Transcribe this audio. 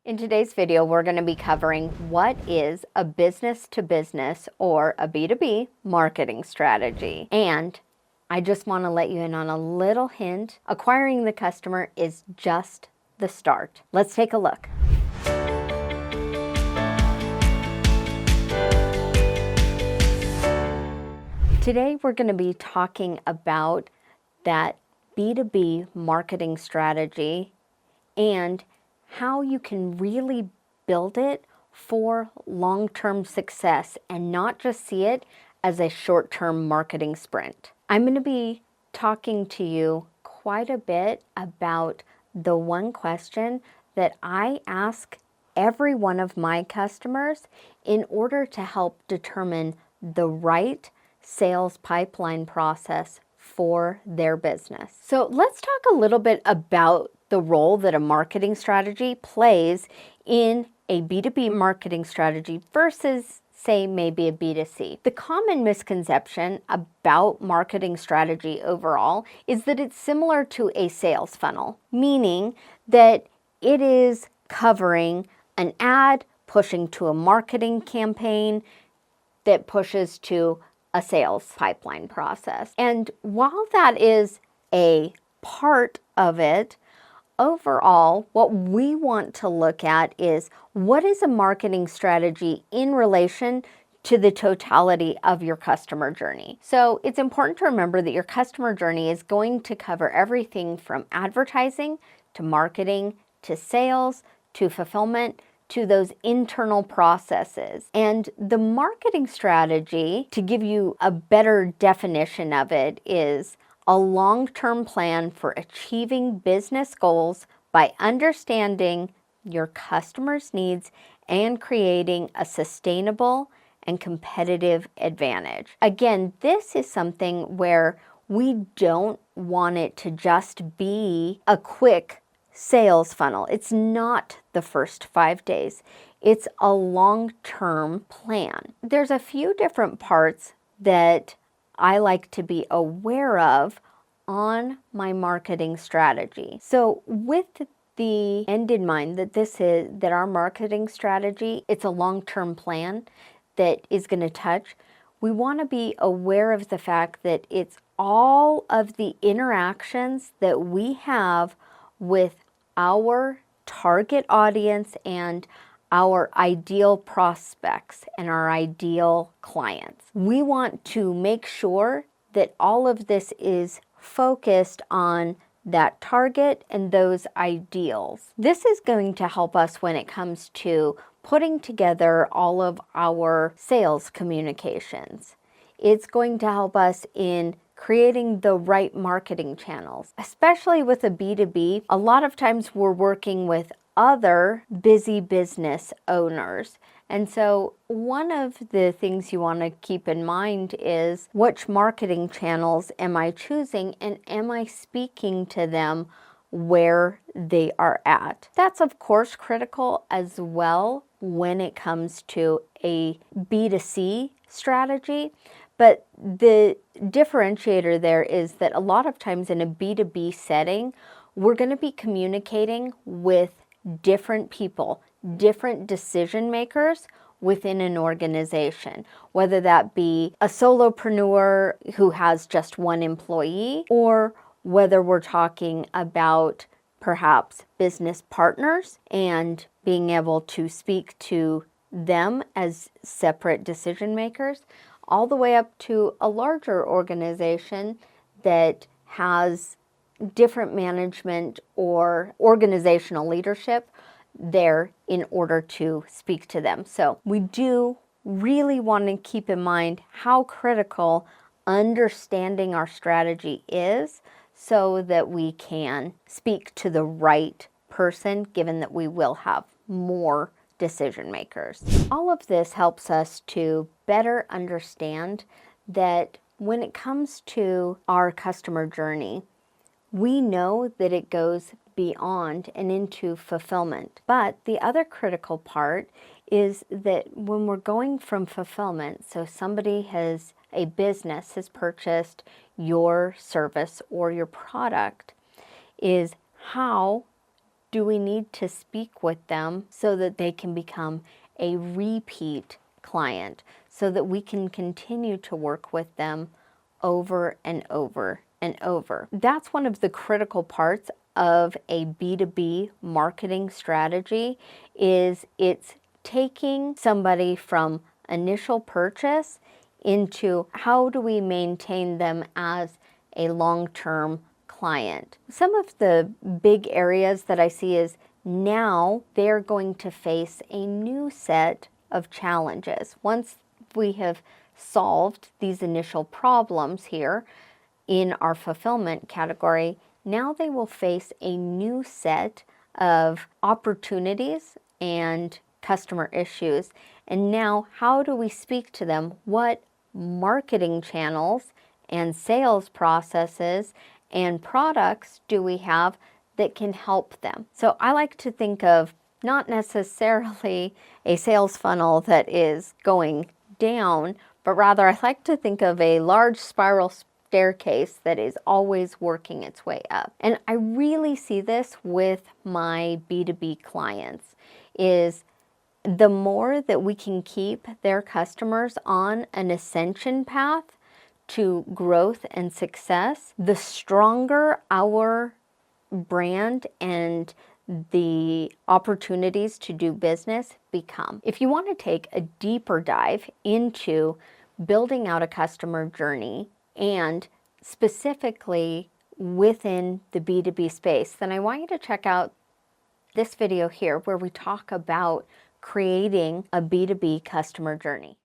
In today's video, we're going to be covering what is a business-to-business or a B2B marketing strategy. And I just want to let you in on a little hint. Acquiring the customer is just the start. Let's take a look. Today, we're going to be talking about that B2B marketing strategy and how you can really build it for long-term success and not just see it as a short-term marketing sprint. I'm going to be talking to you quite a bit about the one question that I ask every one of my customers in order to help determine the right sales pipeline process for their business. So let's talk a little bit about the role that a marketing strategy plays in a B2B marketing strategy versus, say, maybe a B2C. The common misconception about marketing strategy overall is that it's similar to a sales funnel, meaning that it is covering an ad, pushing to a marketing campaign that pushes to a sales pipeline process. And while that is a part of it, overall, what we want to look at is what is a marketing strategy in relation to the totality of your customer journey. So it's important to remember that your customer journey is going to cover everything from advertising to marketing to sales to fulfillment to those internal processes. And the marketing strategy, to give you a better definition of it, is a long-term plan for achieving business goals by understanding your customers' needs and creating a sustainable and competitive advantage. Again, this is something where we don't want it to just be a quick sales funnel. It's not the first 5 days. It's a long-term plan. There's a few different parts that I like to be aware of on my marketing strategy. So with the end in mind that our marketing strategy, it's a long-term plan that is going to touch, we want to be aware of the fact that it's all of the interactions that we have with our target audience and our ideal prospects and our ideal clients. We want to make sure that all of this is focused on that target and those ideals. This is going to help us when it comes to putting together all of our sales communications. It's going to help us in creating the right marketing channels. Especially with a B2B, a lot of times we're working with other busy business owners. And so one of the things you want to keep in mind is which marketing channels am I choosing and am I speaking to them where they are at? That's of course critical as well when it comes to a B2C strategy. But the differentiator there is that a lot of times in a B2B setting, we're going to be communicating with different people, different decision makers within an organization, whether that be a solopreneur who has just one employee, or whether we're talking about perhaps business partners and being able to speak to them as separate decision makers, all the way up to a larger organization that has different management or organizational leadership there in order to speak to them. So we do really want to keep in mind how critical understanding our strategy is so that we can speak to the right person, given that we will have more decision makers. All of this helps us to better understand that when it comes to our customer journey, we know that it goes beyond and into fulfillment. But the other critical part is that when we're going from fulfillment, so a business has purchased your service or your product, is how do we need to speak with them so that they can become a repeat client, so that we can continue to work with them over and over and over? That's one of the critical parts of a B2B marketing strategy, is it's taking somebody from initial purchase into how do we maintain them as a long-term client. Some of the big areas that I see is now they're going to face a new set of challenges. Once we have solved these initial problems here in our fulfillment category, now they will face a new set of opportunities and customer issues. And now, how do we speak to them? What marketing channels and sales processes and products do we have that can help them? So I like to think of not necessarily a sales funnel that is going down, but rather I like to think of a large spiral staircase that is always working its way up. And I really see this with my B2B clients, is the more that we can keep their customers on an ascension path to growth and success, the stronger our brand and the opportunities to do business become. If you want to take a deeper dive into building out a customer journey, and specifically within the B2B space, then I want you to check out this video here where we talk about creating a B2B customer journey.